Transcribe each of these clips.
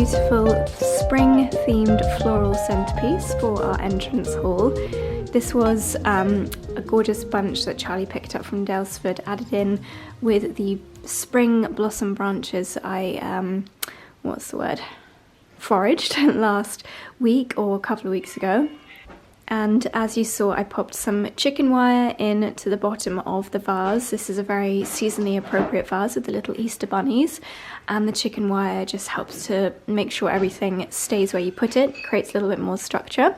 beautiful spring-themed floral centerpiece for our entrance hall. This was a gorgeous bunch that Charlie picked up from Daylesford, added in with the spring blossom branches I, foraged last week or a couple of weeks ago. And as you saw, I popped some chicken wire in to the bottom of the vase. This is a very seasonally appropriate vase with the little Easter bunnies, and the chicken wire just helps to make sure everything stays where you put it, creates a little bit more structure.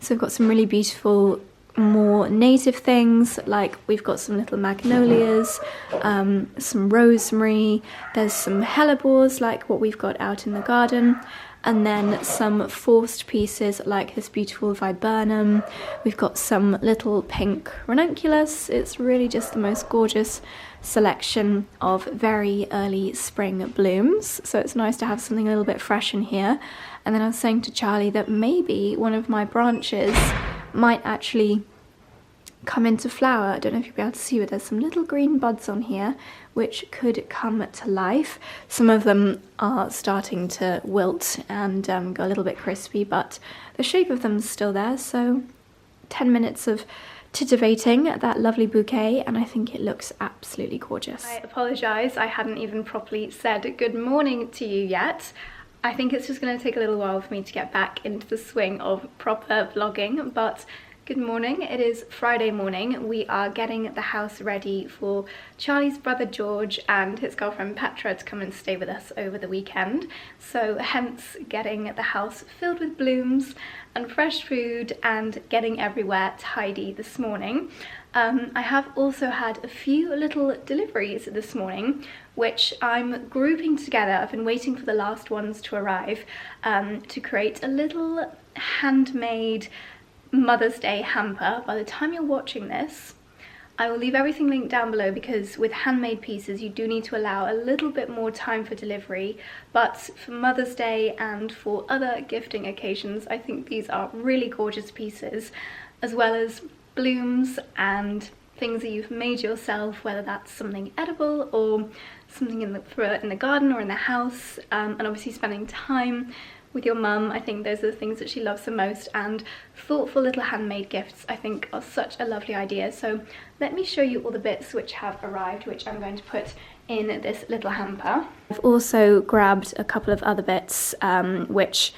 So we've got some really beautiful, more native things, like we've got some little magnolias, some rosemary, there's some hellebores like what we've got out in the garden, and then some forced pieces like this beautiful viburnum. We've got some little pink ranunculus. It's really just the most gorgeous selection of very early spring blooms, so it's nice to have something a little bit fresh in here. And then I was saying to Charlie that maybe one of my branches might actually come into flower. I don't know if you'll be able to see, but there's some little green buds on here which could come to life. Some of them are starting to wilt and go a little bit crispy, but the shape of them is still there. So 10 minutes of titivating that lovely bouquet, and I think it looks absolutely gorgeous. I apologise, I hadn't even properly said good morning to you yet. I think it's just going to take a little while for me to get back into the swing of proper vlogging, but good morning. It is Friday morning. We are getting the house ready for Charlie's brother George and his girlfriend Petra to come and stay with us over the weekend. So hence getting the house filled with blooms and fresh food and getting everywhere tidy this morning. I have also had a few little deliveries this morning, which I'm grouping together. I've been waiting for the last ones to arrive to create a little handmade Mother's Day hamper. By the time you're watching this, I will leave everything linked down below, because with handmade pieces you do need to allow a little bit more time for delivery, but for Mother's Day and for other gifting occasions I think these are really gorgeous pieces, as well as blooms and things that you've made yourself, whether that's something edible or something in the garden or in the house, and obviously spending time with your mum. I think those are the things that she loves the most, and thoughtful little handmade gifts I think are such a lovely idea. So let me show you all the bits which have arrived, which I'm going to put in this little hamper. I've also grabbed a couple of other bits which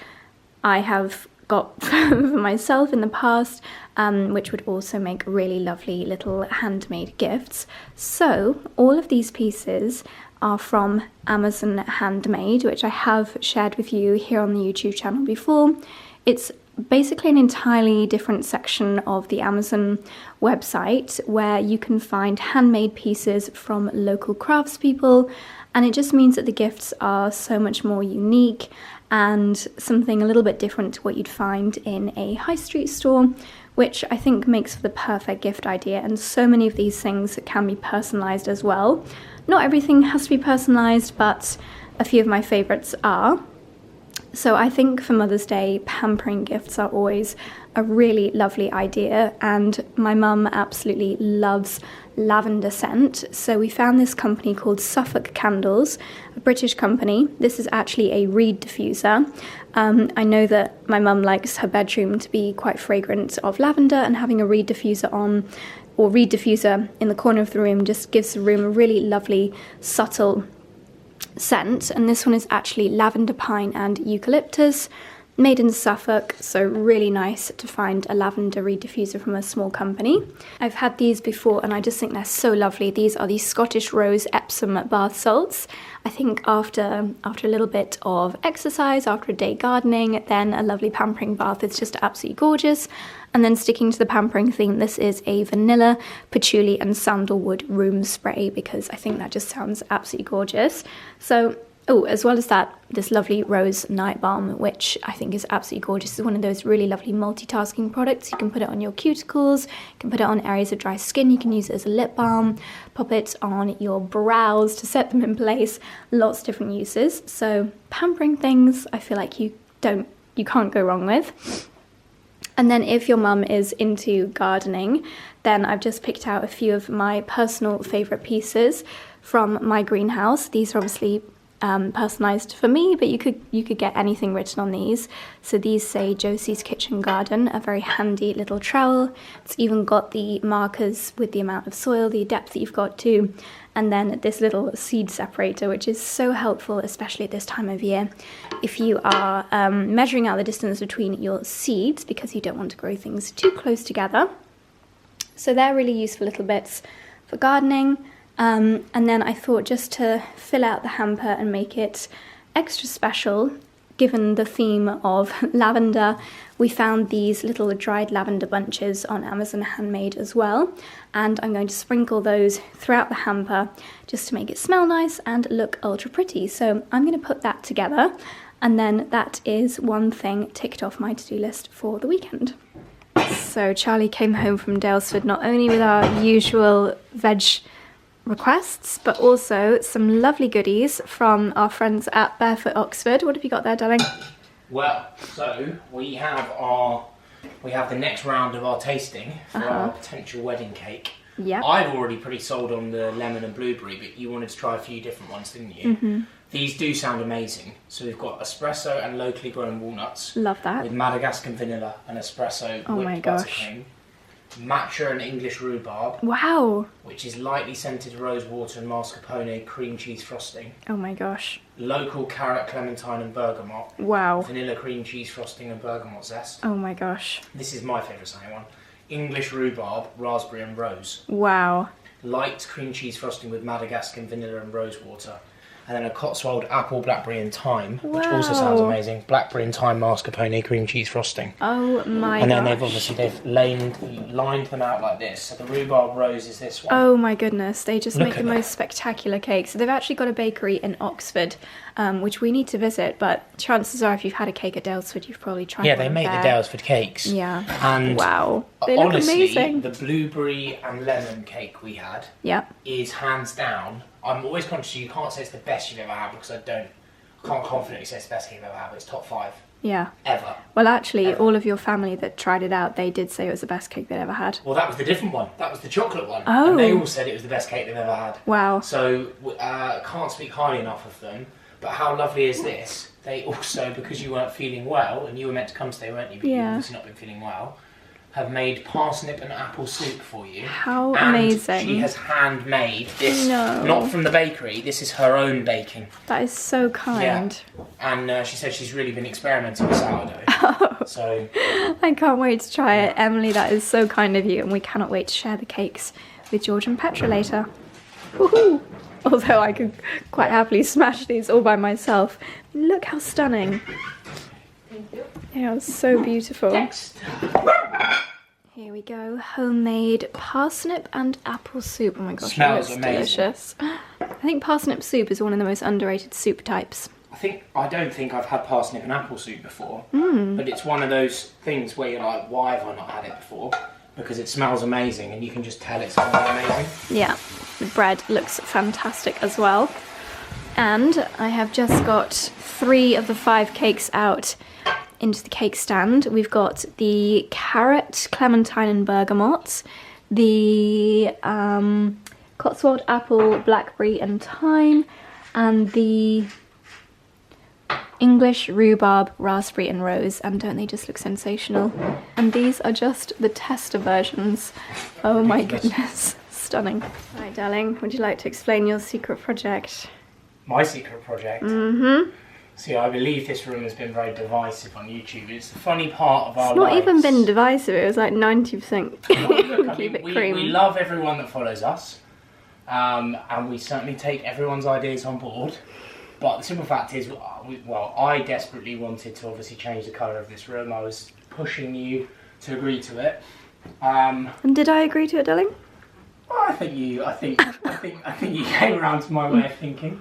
I have got for myself in the past, which would also make really lovely little handmade gifts. So all of these pieces are from Amazon Handmade, which I have shared with you here on the YouTube channel before. It's basically an entirely different section of the Amazon website where you can find handmade pieces from local craftspeople, and it just means that the gifts are so much more unique and something a little bit different to what you'd find in a high street store, which I think makes for the perfect gift idea. And so many of these things can be personalised as well. Not everything has to be personalised, but a few of my favourites are. So I think for Mother's Day, pampering gifts are always a really lovely idea, and my mum absolutely loves lavender scent. So we found this company called Suffolk Candles, a British company. This is actually a reed diffuser. I know that my mum likes her bedroom to be quite fragrant of lavender, and having a reed diffuser on, or reed diffuser in the corner of the room, just gives the room a really lovely, subtle scent. And this one is actually lavender, pine and eucalyptus, made in Suffolk, so really nice to find a lavender reed diffuser from a small company. I've had these before and I just think they're so lovely. These are the Scottish Rose Epsom bath salts. I think after a little bit of exercise, after a day gardening, then a lovely pampering bath is just absolutely gorgeous. And then sticking to the pampering theme, this is a vanilla, patchouli and sandalwood room spray, because I think that just sounds absolutely gorgeous. So, oh, as well as that, this lovely rose night balm, which I think is absolutely gorgeous. It's one of those really lovely multitasking products. You can put it on your cuticles, you can put it on areas of dry skin, you can use it as a lip balm, pop it on your brows to set them in place, lots of different uses. So pampering things, I feel like you can't go wrong with. And then if your mum is into gardening, then I've just picked out a few of my personal favourite pieces from my greenhouse. These are obviously personalised for me, but you could get anything written on these. So these say Josie's Kitchen Garden, a very handy little trowel. It's even got the markers with the amount of soil, the depth that you've got to, and then this little seed separator, which is so helpful, especially at this time of year, if you are measuring out the distance between your seeds because you don't want to grow things too close together. So they're really useful little bits for gardening. And then I thought, just to fill out the hamper and make it extra special, given the theme of lavender, we found these little dried lavender bunches on Amazon Handmade as well. And I'm going to sprinkle those throughout the hamper just to make it smell nice and look ultra pretty. So I'm going to put that together, and then that is one thing ticked off my to-do list for the weekend. So Charlie came home from Dalesford not only with our usual veg requests, but also some lovely goodies from our friends at Barefoot Oxford. What have you got there, darling? Well, so we have the next round of our tasting for our potential wedding cake. Yeah. I've already pretty sold on the lemon and blueberry, but you wanted to try a few different ones, didn't you? These do sound amazing. So we've got espresso and locally grown walnuts. Love that. With Madagascar vanilla and espresso whipped buttercream. Matcha and English rhubarb. Wow. Which is lightly scented rose water and mascarpone cream cheese frosting. Oh my gosh. Local carrot, clementine and bergamot. Wow. Vanilla cream cheese frosting and bergamot zest. Oh my gosh. This is my favourite sounding one. English rhubarb, raspberry and rose. Wow. Light cream cheese frosting with Madagascar vanilla and rose water. And then a Cotswold apple, blackberry and thyme, which also sounds amazing. Blackberry and thyme mascarpone cream cheese frosting. Oh my gosh. And then they've lined them out like this. So the rhubarb rose is this one. Oh my goodness, they just make the most spectacular cakes. So they've actually got a bakery in Oxford, which we need to visit, but chances are if you've had a cake at Dalesford, you've probably tried one. Yeah, they make the Dalesford cakes. Yeah. And wow, they look amazing. The blueberry and lemon cake we had is hands down. I'm always conscious you can't say it's the best you've ever had, because I can't confidently say it's the best cake I've ever had, but it's top 5. Yeah. Ever. Well, actually, all of your family that tried it out, they did say it was the best cake they'd ever had. Well, that was the different one. That was the chocolate one. Oh. And they all said it was the best cake they've ever had. Wow. So, can't speak highly enough of them. But how lovely is this? They also, because you weren't feeling well, and you were meant to come today, weren't you? But you've obviously not been feeling well, have made parsnip and apple soup for you. How and amazing. She has handmade this, No. not from the bakery, this is her own baking. That is so kind. Yeah. And she said she's really been experimenting with sourdough. Oh. So I can't wait to try it. Emily, that is so kind of you, and we cannot wait to share the cakes with George and Petra later. Woohoo! Although I could quite happily smash these all by myself. Look how stunning. Thank you. They are so beautiful. next. Here we go, homemade parsnip and apple soup. Oh my gosh, Smells it looks amazing. delicious. I think parsnip soup is one of the most underrated soup types. I don't think I've had parsnip and apple soup before, but it's one of those things where you're like, why have I not had it before? Because it smells amazing, and you can just tell it's amazing. Yeah, the bread looks fantastic as well. And I have just got 3 of the 5 cakes out into the cake stand. We've got the carrot, clementine and bergamot, the Cotswold apple, blackberry and thyme, and the English rhubarb, raspberry and rose. And don't they just look sensational? And these are just the tester versions. Oh my goodness, stunning. Right, darling, would you like to explain your secret project? My secret project? Mm-hmm. See, I believe this room has been very divisive on YouTube. It's the funny part of our lives. It's not even been divisive, it was like 90% keep it cream. We love everyone that follows us, and we certainly take everyone's ideas on board. But the simple fact is, I desperately wanted to obviously change the colour of this room. I was pushing you to agree to it. And did I agree to it, darling? Well, I think you came around to my way of thinking.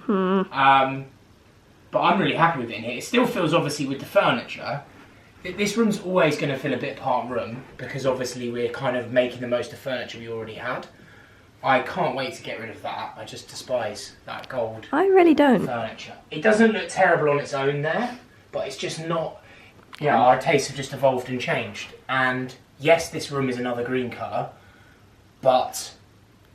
But I'm really happy with it in here. It still feels, obviously, with the furniture, this room's always going to feel a bit part room, because obviously we're kind of making the most of furniture we already had. I can't wait to get rid of that. I just despise that gold I really don't. furniture. It doesn't look terrible on its own there, but it's just not... Yeah, our tastes have just evolved and changed. And yes, this room is another green colour, but...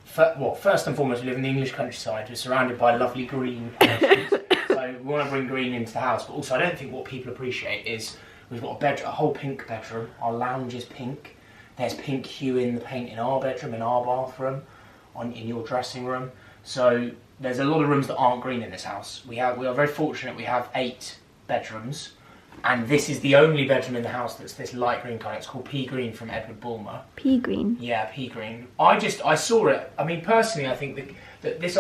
first and foremost, we live in the English countryside. We're surrounded by lovely green houses. So we want to bring green into the house, but also I don't think what people appreciate is we've got a whole pink bedroom. Our lounge is pink. There's pink hue in the paint in our bedroom, in our bathroom, in your dressing room. So there's a lot of rooms that aren't green in this house. We are very fortunate. We have 8 bedrooms, and this is the only bedroom in the house that's this light green colour. It's called pea green from Edward Bulmer. Pea green. Yeah, pea green. I saw it. I mean, personally, I think that this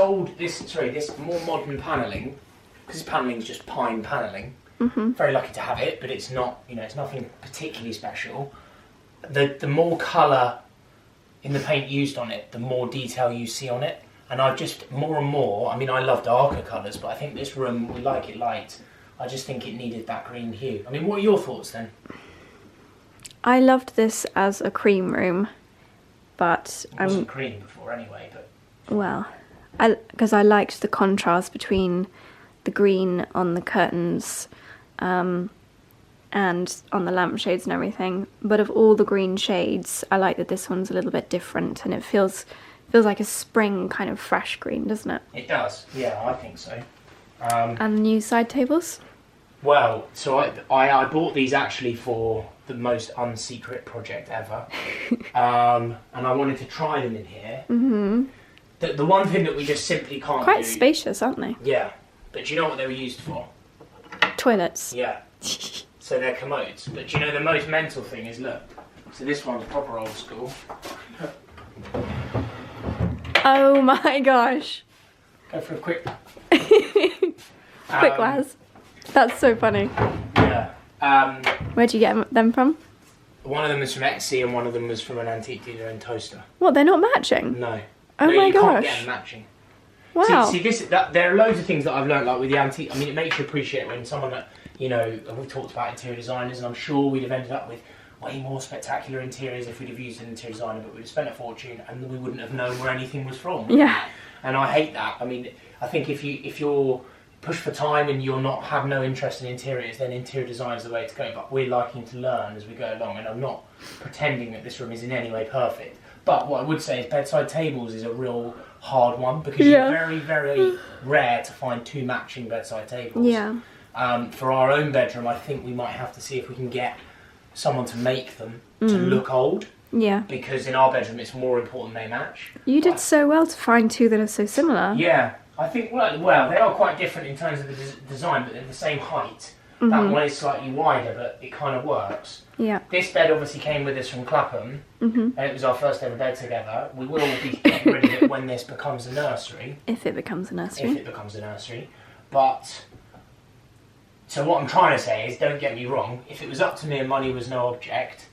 more modern panelling, because this panelling is just pine panelling. Very lucky to have it, but it's not. It's nothing particularly special. The more colour in the paint used on it, the more detail you see on it. And I've just more and more. I mean, I love darker colours, but I think this room, we like it light. I just think it needed that green hue. I mean, what are your thoughts then? I loved this as a cream room, but It wasn't cream before anyway, but... Well, because I liked the contrast between the green on the curtains and on the lampshades and everything. But of all the green shades, I like that this one's a little bit different, and it feels like a spring kind of fresh green, doesn't it? It does, yeah, I think so. And new side tables? Well, so I bought these actually for the most unsecret project ever. And I wanted to try them in here. The one thing that we just simply can't Quite do... spacious, aren't they? Yeah, but do you know what they were used for? Toilets. Yeah. So they're commodes. But do you know the most mental thing is, look, so this one's proper old school. Oh my gosh. Go for a quick... Quick Waz. That's so funny. Yeah. Where'd you get them from? One of them was from Etsy and one of them was from an antique dealer in Toaster. What, they're not matching? No. Oh No, my you gosh. can't get them matching. Wow. See there are loads of things that I've learned, like with the antique. I mean, it makes you appreciate when someone that, we've talked about interior designers, and I'm sure we'd have ended up with way more spectacular interiors if we'd have used an interior designer, but we'd have spent a fortune and we wouldn't have known where anything was from. Yeah. And I hate that. I mean, I think if you're pushed for time and have no interest in interiors, then interior design is the way to go. But we're liking to learn as we go along, and I'm not pretending that this room is in any way perfect. But what I would say is bedside tables is a real hard one, because you're very, very rare to find 2 matching bedside tables. Yeah. For our own bedroom, I think we might have to see if we can get someone to make them to look old. Yeah. Because in our bedroom, it's more important they match. You did so well to find 2 that are so similar. Yeah. I think, well, they are quite different in terms of the design, but they're the same height. That one is slightly wider, but it kind of works. Yeah. This bed obviously came with us from Clapham, and it was our first ever bed together. We will be getting rid of it when this becomes a nursery. If it becomes a nursery. If it becomes a nursery. But, so what I'm trying to say is, don't get me wrong, if it was up to me and money was no object,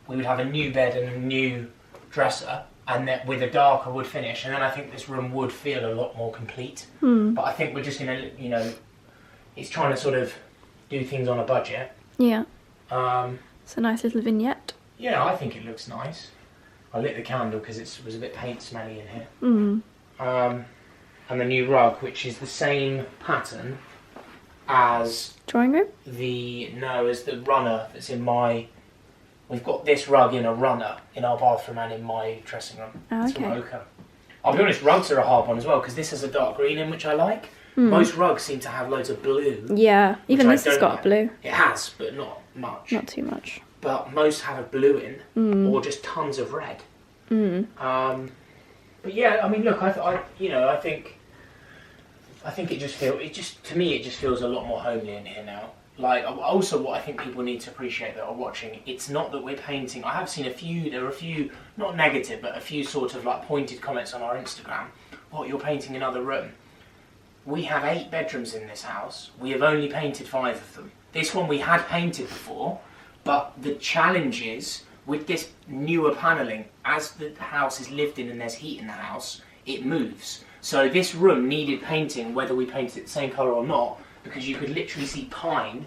we would have a new bed and a new dresser, and that with a darker wood finish, and then I think this room would feel a lot more complete. But I think we're just going to, it's trying to sort of do things on a budget. Yeah. It's a nice little vignette. Yeah, I think it looks nice. I lit the candle because it was a bit paint smelly in here. And the new rug, which is the same pattern as Drawing room? as the runner that's in my... We've got this rug in a runner in our bathroom and in my dressing room. Oh, It's okay. from Oka. I'll be honest, rugs are a hard one as well, because this has a dark green in, which I like. Most rugs seem to have loads of blue. Yeah, even I this has don't got like. blue. It has, but not much. Not too much. But most have a blue in, or just tons of red. But yeah, I mean, look, I think it just to me it just feels a lot more homely in here now. Like, also what I think people need to appreciate that are watching, it's not that we're painting. I have seen there are a few, not negative, but a few sort of like pointed comments on our Instagram. What, you're painting another room? We have 8 bedrooms in this house. We have only painted 5 of them. This one we had painted before, but the challenge is, with this newer panelling, as the house is lived in and there's heat in the house, it moves. So this room needed painting, whether we painted it the same colour or not, because you could literally see pine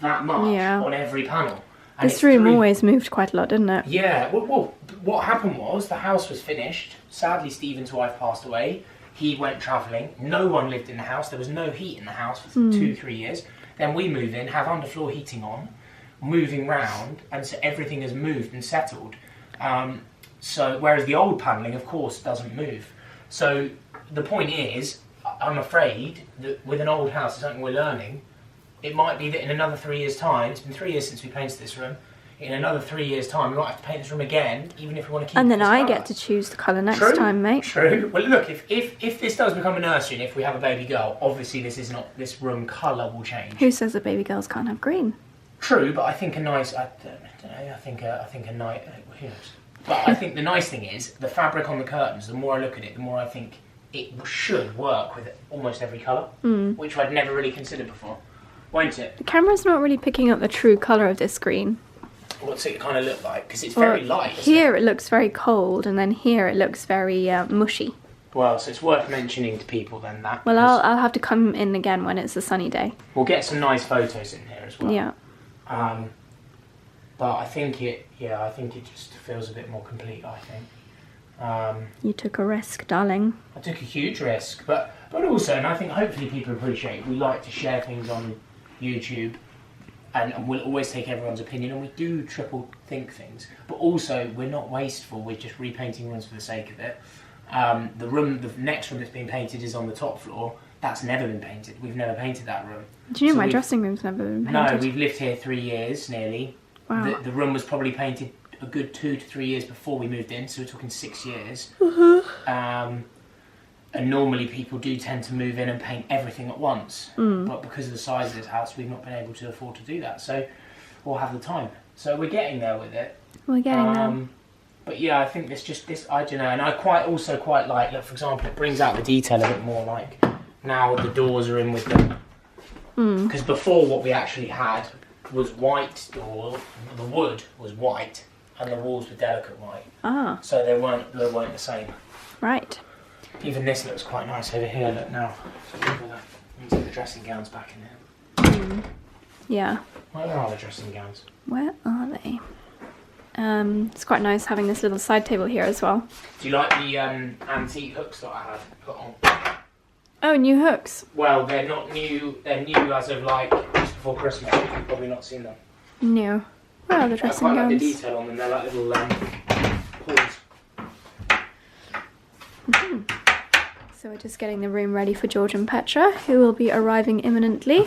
that much on every panel. And this room always moved quite a lot, didn't it? Yeah, well, what happened was, the house was finished. Sadly, Stephen's wife passed away. He went travelling. No one lived in the house. There was no heat in the house for 2-3 years. Then we move in, have underfloor heating on, moving round, and so everything has moved and settled. So, whereas the old panelling, of course, doesn't move. So the point is, But I'm afraid that with an old house, it's something we're learning. It might be that in another 3 years' time, it's been 3 years since we painted this room, in another 3 years' time, we might have to paint this room again, even if we want to keep And then this I colour. get to choose the colour next True, time, mate. True. Well, look, if this does become a nursery and if we have a baby girl, obviously this room colour will change. Who says that baby girls can't have green? True, but I think a nice, I don't know, I think a nice, who knows? But I think the nice thing is, the fabric on the curtains, the more I look at it, the more I think it should work with almost every colour, which I'd never really considered before. Won't it? The camera's not really picking up the true colour of this green. What's it kind of look like? Because it's very light. Here it looks very cold, and then here it looks very mushy. Well, so it's worth mentioning to people then that. Well, I'll have to come in again when it's a sunny day. We'll get some nice photos in here as well. Yeah. But I think it just feels a bit more complete, I think. You took a risk, darling. I took a huge risk, but also, and I think hopefully people appreciate, we like to share things on YouTube, and we'll always take everyone's opinion, and we do triple think things, but also we're not wasteful, we're just repainting rooms for the sake of it. The next room that's being painted is on the top floor. That's never been painted. We've never painted that room. Do you know my dressing room's never been painted? No, we've lived here 3 years nearly. Wow. The room was probably painted a good 2 to 3 years before we moved in, so we're talking 6 years. And normally people do tend to move in and paint everything at once, but because of the size of this house, we've not been able to afford to do that. So, or have the time. So we're getting there with it. We're getting there. But yeah, I think this I don't know, and I also quite like, for example, it brings out the detail a bit more. Like now the doors are in with them, because before what we actually had was white door. The wood was white, and the walls were delicate white. Ah. So they weren't the same. Right. Even this looks quite nice over here. Look now. So the dressing gowns back in here. Yeah. Where are the dressing gowns? Where are they? It's quite nice having this little side table here as well. Do you like the antique hooks that I had put on? Oh, new hooks. Well, they're not new. They're new as of like just before Christmas. You've probably not seen them. New. Where are the dressing I quite gowns? like the detail on them. They're like little paws. So we're just getting the room ready for George and Petra, who will be arriving imminently.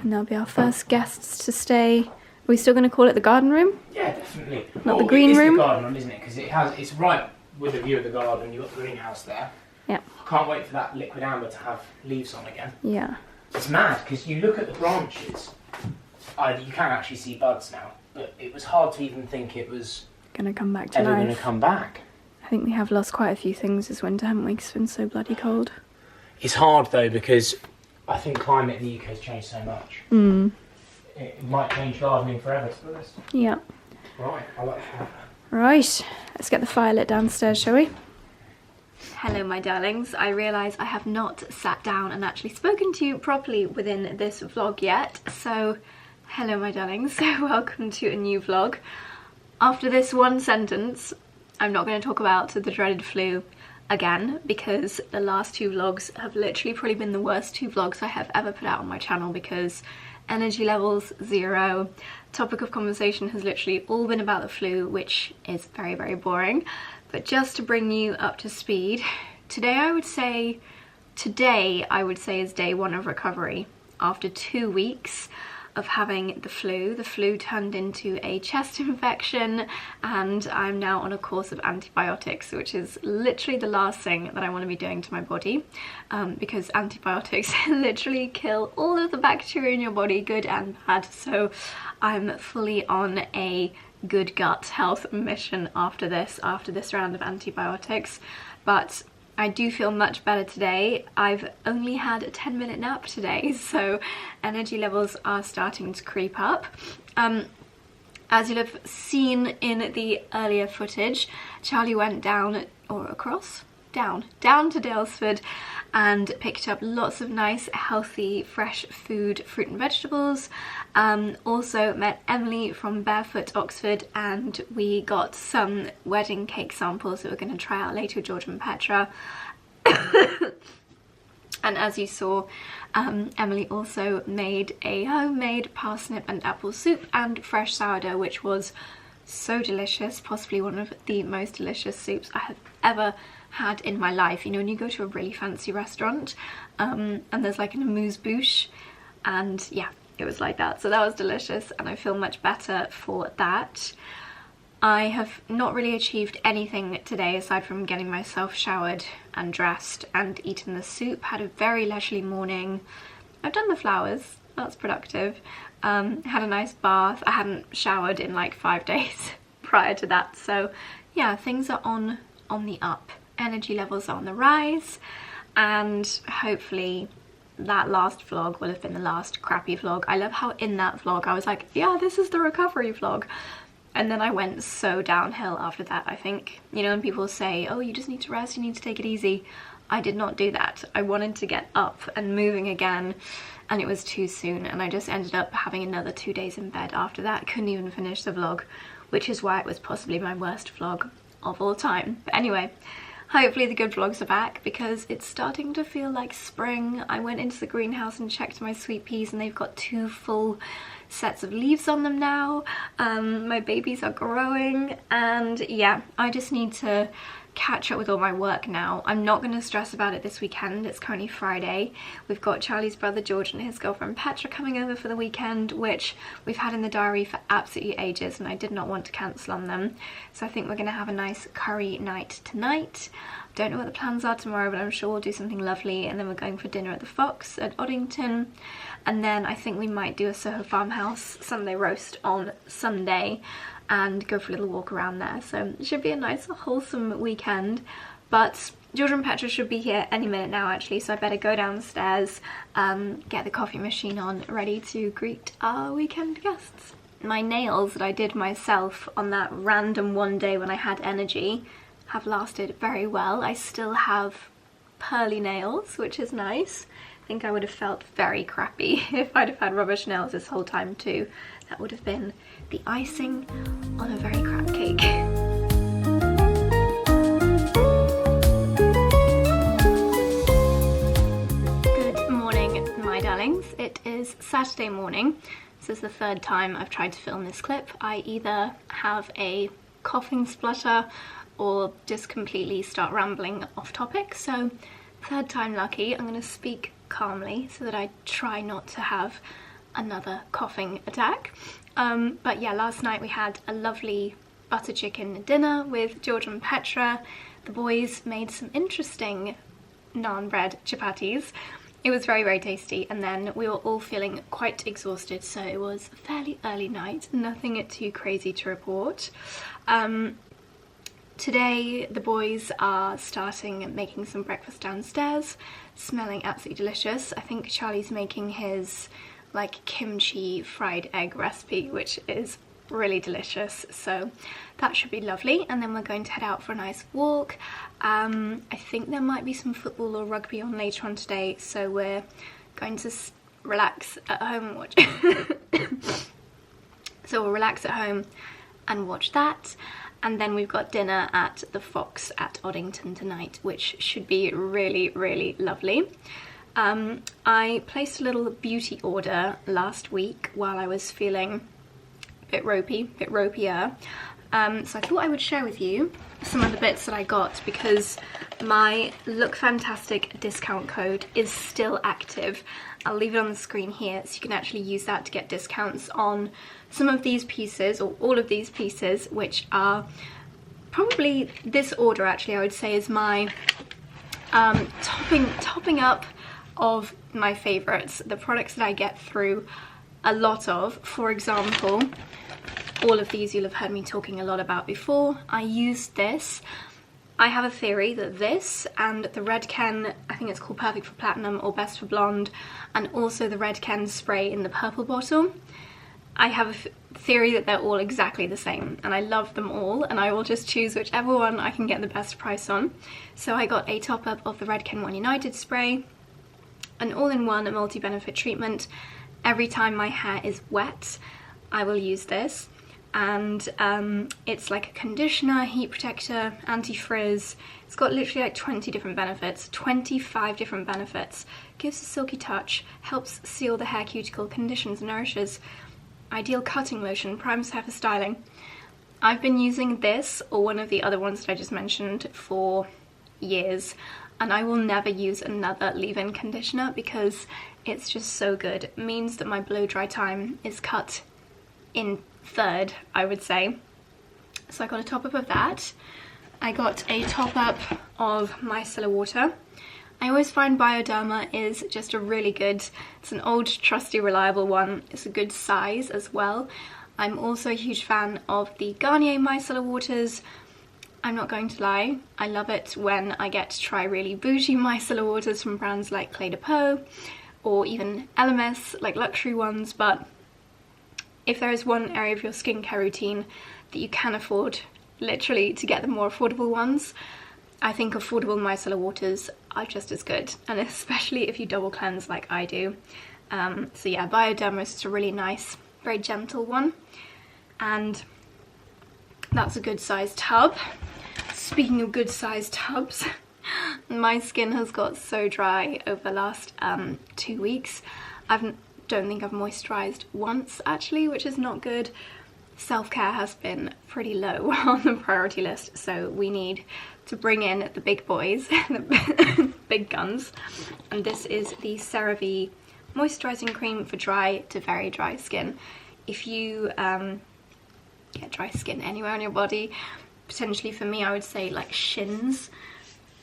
And they'll be our first guests to stay. Are we still going to call it the garden room? Yeah, definitely. Not the green room? It's the garden room, isn't it? Because it's right with a view of the garden. You've got the greenhouse there. Yeah. I can't wait for that liquid amber to have leaves on again. Yeah. It's mad because you look at the branches. You can actually see buds now, but it was hard to even think it was going to come back to ever life. going to come back. I think we have lost quite a few things this winter, haven't we? 'Cause it's been so bloody cold. It's hard though because I think climate in the UK has changed so much. It might change gardening forever, to be honest. Yeah. Right, I like that. Right, let's get the fire lit downstairs, shall we? Hello my darlings, I realise I have not sat down and actually spoken to you properly within this vlog yet, so hello my darlings, welcome to a new vlog. After this one sentence, I'm not going to talk about the dreaded flu again, because the last 2 vlogs have literally probably been the worst 2 vlogs I have ever put out on my channel, because energy levels 0, topic of conversation has literally all been about the flu, which is very, very boring. But just to bring you up to speed, today I would say is day 1 of recovery. After 2 weeks of having the flu turned into a chest infection, and I'm now on a course of antibiotics, which is literally the last thing that I want to be doing to my body, because antibiotics literally kill all of the bacteria in your body, good and bad. So I'm fully on a good gut health mission after this round of antibiotics. But I do feel much better today. I've only had a 10-minute nap today, so energy levels are starting to creep up. As you'll have seen in the earlier footage, Charlie went down to Dalesford and picked up lots of nice, healthy, fresh food, fruit and vegetables. Also met Emily from Barefoot Oxford, and we got some wedding cake samples that we're going to try out later with George and Petra. And as you saw, Emily also made a homemade parsnip and apple soup and fresh sourdough, which was so delicious, possibly one of the most delicious soups I have ever had in my life. You know, when you go to a really fancy restaurant and there's like an amuse-bouche, and yeah, it was like that. So that was delicious and I feel much better for that. I have not really achieved anything today aside from getting myself showered and dressed and eaten the soup. Had a very leisurely morning. I've done the flowers, that's productive. Had a nice bath. I hadn't showered in like 5 days prior to that, so yeah, things are on the up. Energy levels are on the rise, and hopefully that last vlog will have been the last crappy vlog. I love how in that vlog I was like, yeah, this is the recovery vlog, and then I went so downhill after that. I think, you know, when people say, oh, you just need to rest, you need to take it easy, I did not do that. I wanted to get up and moving again, and it was too soon, and I just ended up having another 2 days in bed after that. Couldn't even finish the vlog, which is why it was possibly my worst vlog of all time. But anyway, hopefully the good vlogs are back because it's starting to feel like spring. I went into the greenhouse and checked my sweet peas and they've got 2 full sets of leaves on them now. My babies are growing, and yeah, I just need to catch up with all my work now. I'm not going to stress about it this weekend. It's currently Friday. We've got Charlie's brother George and his girlfriend Petra coming over for the weekend, which we've had in the diary for absolutely ages, and I did not want to cancel on them. So I think we're going to have a nice curry night tonight. Don't know what the plans are tomorrow, but I'm sure we'll do something lovely, and then we're going for dinner at the Fox at Oddington, and then I think we might do a Soho Farmhouse Sunday roast on Sunday and go for a little walk around there. So it should be a nice wholesome weekend. But George and Petra should be here any minute now actually, so I better go downstairs, get the coffee machine on, ready to greet our weekend guests. My nails that I did myself on that random one day when I had energy have lasted very well. I still have pearly nails, which is nice. I think I would have felt very crappy if I'd have had rubbish nails this whole time too. That would have been the icing on a very crap cake. Good morning, my darlings. It is Saturday morning. This is the 3rd time I've tried to film this clip. I either have a coughing splutter or just completely start rambling off topic. So 3rd time lucky. I'm going to speak calmly so that I try not to have another coughing attack. But yeah, last night we had a lovely butter chicken dinner with George and Petra. The boys made some interesting naan bread chapatis. It was very, very tasty, and then we were all feeling quite exhausted, so it was a fairly early night, nothing too crazy to report. Today the boys are starting making some breakfast downstairs, smelling absolutely delicious. I think Charlie's making his like kimchi fried egg recipe, which is really delicious, so that should be lovely. And then we're going to head out for a nice walk. I think there might be some football or rugby on later on today, so we're going to relax at home and watch so we'll relax at home and watch that. And then we've got dinner at the Fox at Oddington tonight, which should be really, really lovely. I placed a little beauty order last week while I was feeling a bit ropier. So I thought I would share with you some of the bits that I got, because my Lookfantastic discount code is still active. I'll leave it on the screen here so you can actually use that to get discounts on some of these pieces, or all of these pieces, which are probably, this order actually I would say is my topping up of my favorites, the products that I get through a lot of. For example, all of these you'll have heard me talking a lot about before. I used this. I have a theory that this and the Red Ken, I think it's called Perfect for Platinum or Best for Blonde, and also the Red Ken spray in the purple bottle, I have a theory that they're all exactly the same, and I love them all, and I will just choose whichever one I can get the best price on. So I got a top up of the Red Ken One United spray, an all-in-one multi-benefit treatment. Every time my hair is wet, I will use this. And it's like a conditioner, heat protector, anti-frizz. It's got literally like 20 different benefits, 25 different benefits. Gives a silky touch, helps seal the hair cuticle, conditions, nourishes. Ideal cutting lotion, primes hair for styling. I've been using this or one of the other ones that I just mentioned for years, and I will never use another leave-in conditioner because it's just so good. It means that my blow dry time is cut in third, I would say. So I got a top up of that. I got a top up of micellar water. I always find Bioderma is just a really good, it's an old trusty reliable one. It's a good size as well. I'm also a huge fan of the Garnier micellar waters. I'm not going to lie, I love it when I get to try really bougie micellar waters from brands like Clé de Peau or even LMS, like luxury ones, but if there is one area of your skincare routine that you can afford literally to get the more affordable ones, I think affordable micellar waters are just as good, and especially if you double cleanse like I do. So yeah, Bioderma is just a really nice, very gentle one, and that's a good sized tub. Speaking of good sized tubs, my skin has got so dry over the last 2 weeks. I don't think I've moisturised once actually, which is not good. Self-care has been pretty low on the priority list, so we need to bring in the big boys, the big guns, and this is the CeraVe moisturising cream for dry to very dry skin. If you get dry skin anywhere on your body, potentially for me I would say like shins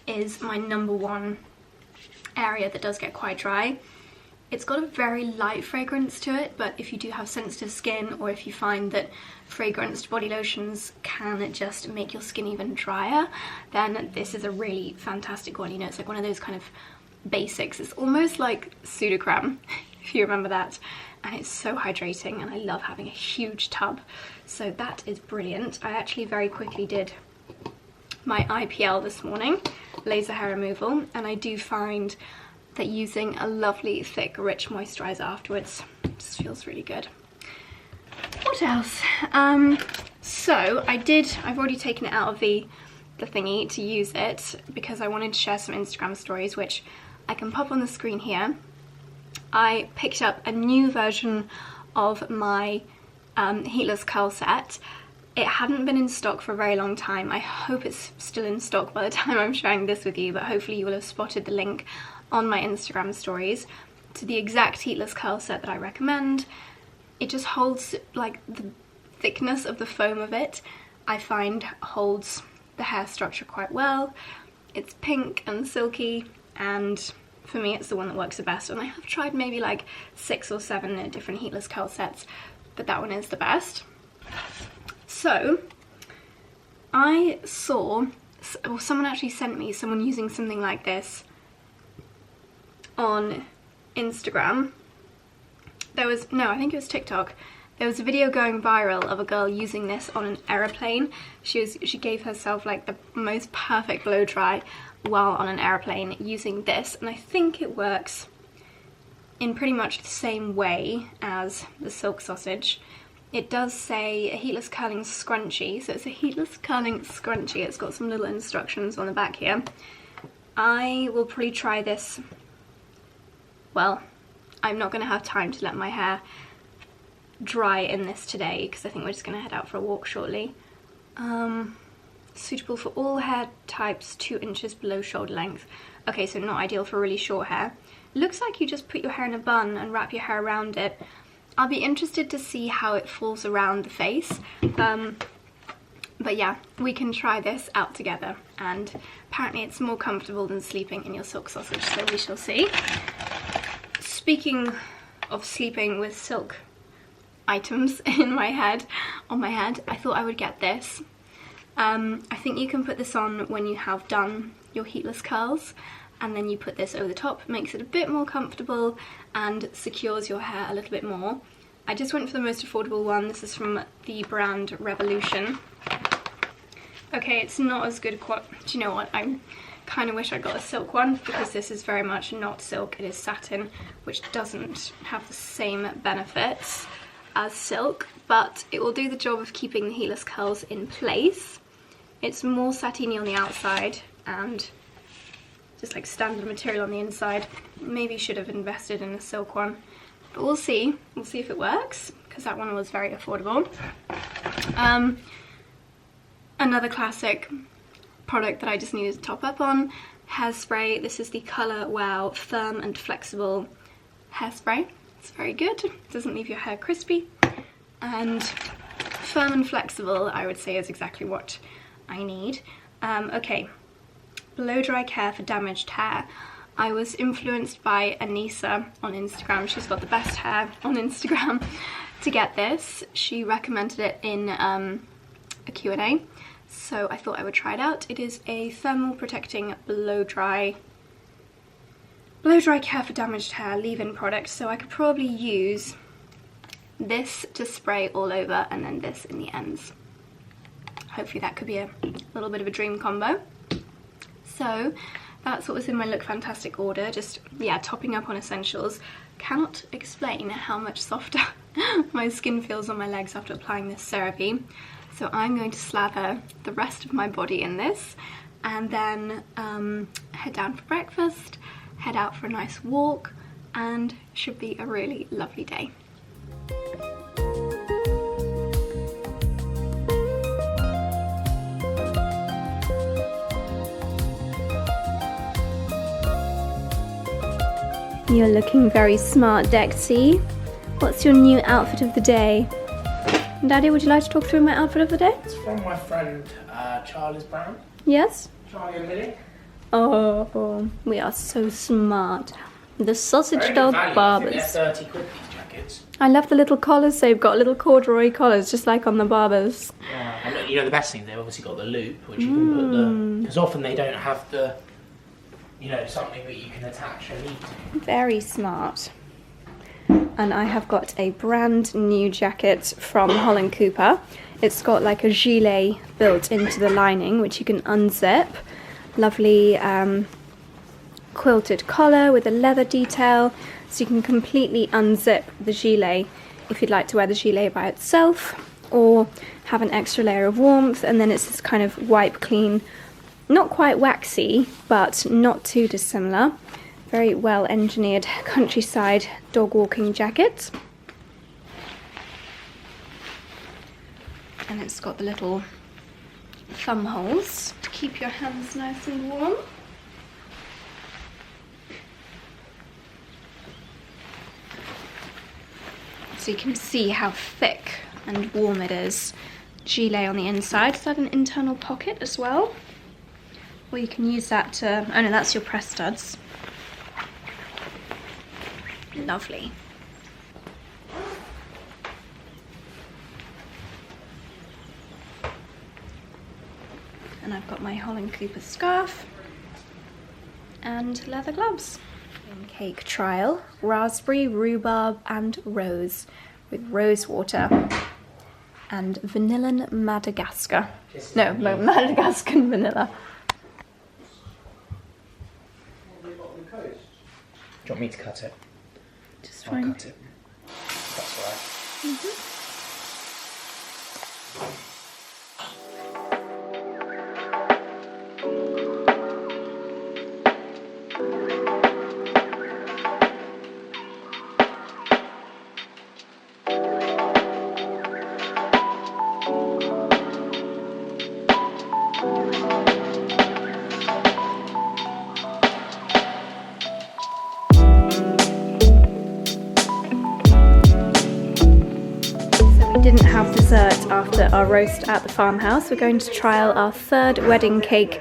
is my #1 area that does get quite dry. It's got a very light fragrance to it, but if you do have sensitive skin, or if you find that fragranced body lotions can just make your skin even drier, then this is a really fantastic one. You know, it's like one of those kind of basics. It's almost like pseudocreme, if you remember that, and it's so hydrating, and I love having a huge tub, so that is brilliant. I actually very quickly did my IPL this morning, laser hair removal, and I do find that using a lovely thick rich moisturizer afterwards just feels really good. What else? So I've already taken it out of the thingy to use it because I wanted to share some Instagram stories, which I can pop on the screen here. I picked up a new version of my Heatless Curl set. It hadn't been in stock for a very long time. I hope it's still in stock by the time I'm sharing this with you, but hopefully you will have spotted the link on my Instagram stories to the exact Heatless Curl set that I recommend. It just holds, like, the thickness of the foam of it, I find holds the hair structure quite well. It's pink and silky, and for me it's the one that works the best, and I have tried maybe like 6 or 7 different Heatless Curl sets, but that one is the best. So I saw, well, someone actually sent me someone using something like this on Instagram. There was, no, I think it was TikTok. There was a video going viral of a girl using this on an aeroplane. She gave herself like the most perfect blow dry while on an aeroplane using this, and I think it works in pretty much the same way as the silk sausage. It does say a heatless curling scrunchie, so it's a heatless curling scrunchie. It's got some little instructions on the back here. I will probably try this. Well, I'm not going to have time to let my hair dry in this today because I think we're just going to head out for a walk shortly. Suitable for all hair types 2 inches below shoulder length. Okay, so not ideal for really short hair. Looks like you just put your hair in a bun and wrap your hair around it. I'll be interested to see how it falls around the face. But yeah, we can try this out together, and apparently it's more comfortable than sleeping in your silk sausage, so we shall see. Speaking of sleeping with silk items in my head, on my head, I thought I would get this. I think you can put this on when you have done your heatless curls, and then you put this over the top. Makes it a bit more comfortable and secures your hair a little bit more. I just went for the most affordable one. This is from the brand Revolution. Okay, it's not as good quality. Do you know what? I kind of wish I got a silk one, because this is very much not silk, it is satin, which doesn't have the same benefits as silk, but it will do the job of keeping the heatless curls in place. It's more satiny on the outside and just like standard material on the inside. Maybe should have invested in a silk one, but we'll see. We'll see if it works, because that one was very affordable. Another classic, product that I just needed to top up on. Hairspray. This is the Colour Wow Firm and Flexible Hairspray. It's very good. Doesn't leave your hair crispy. And firm and flexible, I would say, is exactly what I need. Okay, blow dry care for damaged hair. I was influenced by Anissa on Instagram. She's got the best hair on Instagram to get this. She recommended it in a Q&A, so I thought I would try it out. It is a thermal protecting blow dry care for damaged hair leave-in product, so I could probably use this to spray all over and then this in the ends. Hopefully that could be a little bit of a dream combo. So that's what was in my Lookfantastic order, just, yeah, topping up on essentials. Cannot explain how much softer my skin feels on my legs after applying this CeraVe. So I'm going to slather the rest of my body in this and then head down for breakfast, head out for a nice walk, and should be a really lovely day. You're looking very smart, Dexy. What's your new outfit of the day? Daddy, would you like to talk through my outfit of the day? It's from my friend Charlie's brand. Yes? Charlie and Millie. Oh, we are so smart. The sausage Very good dog value. barbers. I think they're 30 quid, these jackets. I love the little collars. They've got little corduroy collars, just like on the barbers. Yeah, and you know the best thing, they've obviously got the loop, which you can put the... Because often they don't have the, you know, something that you can attach a lead to. Very smart. And I have got a brand new jacket from Holland Cooper. It's got like a gilet built into the lining, which you can unzip. Lovely quilted collar with a leather detail, so you can completely unzip the gilet if you'd like to wear the gilet by itself, or have an extra layer of warmth, and then it's this kind of wipe clean, not quite waxy, but not too dissimilar. Very well engineered countryside dog walking jacket. And it's got the little thumb holes to keep your hands nice and warm. So you can see how thick and warm it is. Gilet on the inside. Is that an internal pocket as well? Or you can use that to... oh no, that's your press studs. Lovely. And I've got my Holland Cooper scarf and leather gloves. Cake trial, raspberry, rhubarb and rose with rose water and vanilla Madagascar. No, Madagascan vanilla. Do you want me to cut it? Just I'll fine. cut it. That's all right. Didn't have dessert after our roast at the farmhouse. We're going to trial our third wedding cake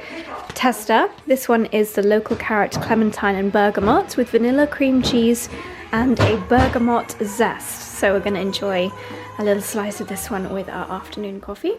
tester. This one is the local carrot, clementine and bergamot with vanilla cream cheese and a bergamot zest. So we're going to enjoy a little slice of this one with our afternoon coffee.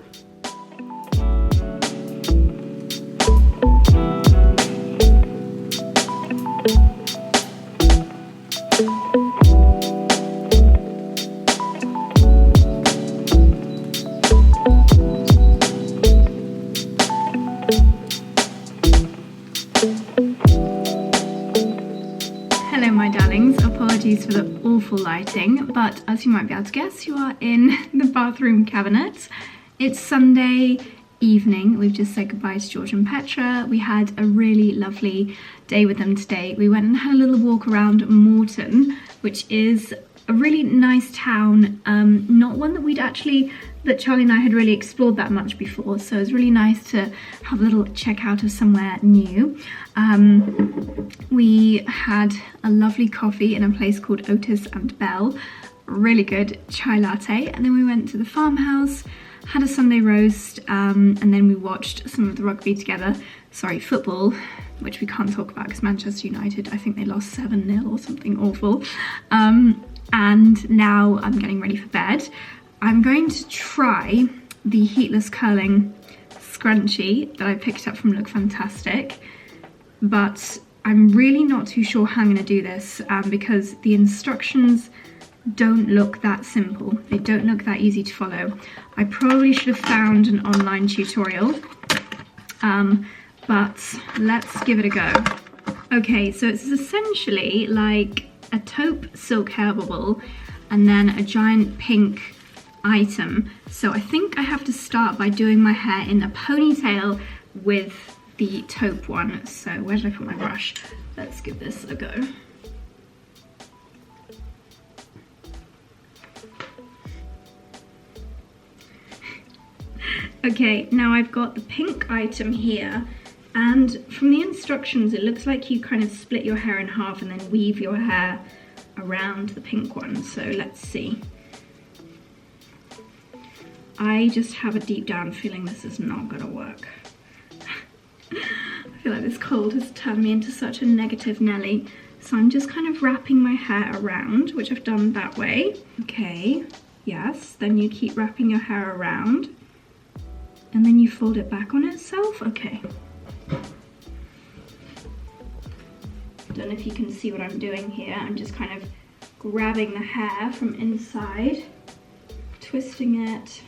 Hello my darlings, apologies for the awful lighting, but as you might be able to guess, you are in the bathroom cabinet. It's Sunday evening, we've just said goodbye to George and Petra. We had a really lovely day with them today. We went and had a little walk around Morton, which is a really nice town, not one that we'd actually that Charlie and I had really explored that much before, so it was really nice to have a little check out of somewhere new. We had a lovely coffee in a place called Otis and Bell, really good chai latte, and then we went to the farmhouse, had a Sunday roast, and then we watched some of the rugby together. Sorry, football, which we can't talk about because Manchester United, I think they lost 7-0 or something awful. And now I'm getting ready for bed. I'm going to try the heatless curling scrunchie that I picked up from Lookfantastic, but I'm really not too sure how I'm going to do this because the instructions don't look that simple. They don't look that easy to follow. I probably should have found an online tutorial, but let's give it a go. Okay, so it's essentially like a taupe silk hair bubble and then a giant pink item. So I think I have to start by doing my hair in a ponytail with the taupe one. So where did I put my brush? Let's give this a go. Okay, now I've got the pink item here, and from the instructions it looks like you kind of split your hair in half and then weave your hair around the pink one. So let's see. I just have a deep down feeling this is not gonna work. I feel like this cold has turned me into such a negative Nelly. So I'm just kind of wrapping my hair around, which I've done that way. Okay, yes, then you keep wrapping your hair around and then you fold it back on itself. Okay. Don't know if you can see what I'm doing here. I'm just kind of grabbing the hair from inside, twisting it.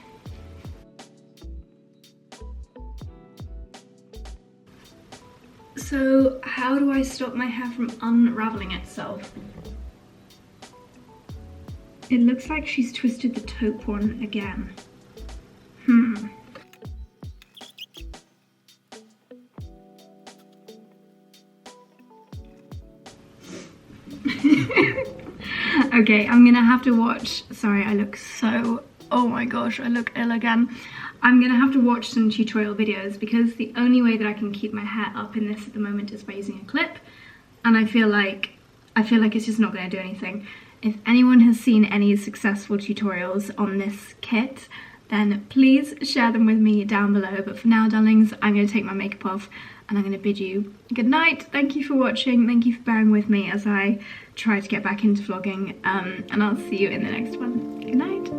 So how do I stop my hair from unraveling itself? It looks like she's twisted the taupe one again. Okay, I'm gonna have to watch, sorry, I look so, oh my gosh, I look ill again. I'm gonna have to watch some tutorial videos because the only way that I can keep my hair up in this at the moment is by using a clip, and I feel like it's just not gonna do anything. If anyone has seen any successful tutorials on this kit, then please share them with me down below. But for now, darlings, I'm gonna take my makeup off and I'm gonna bid you good night. Thank you for watching. Thank you for bearing with me as I try to get back into vlogging, and I'll see you in the next one. Good night.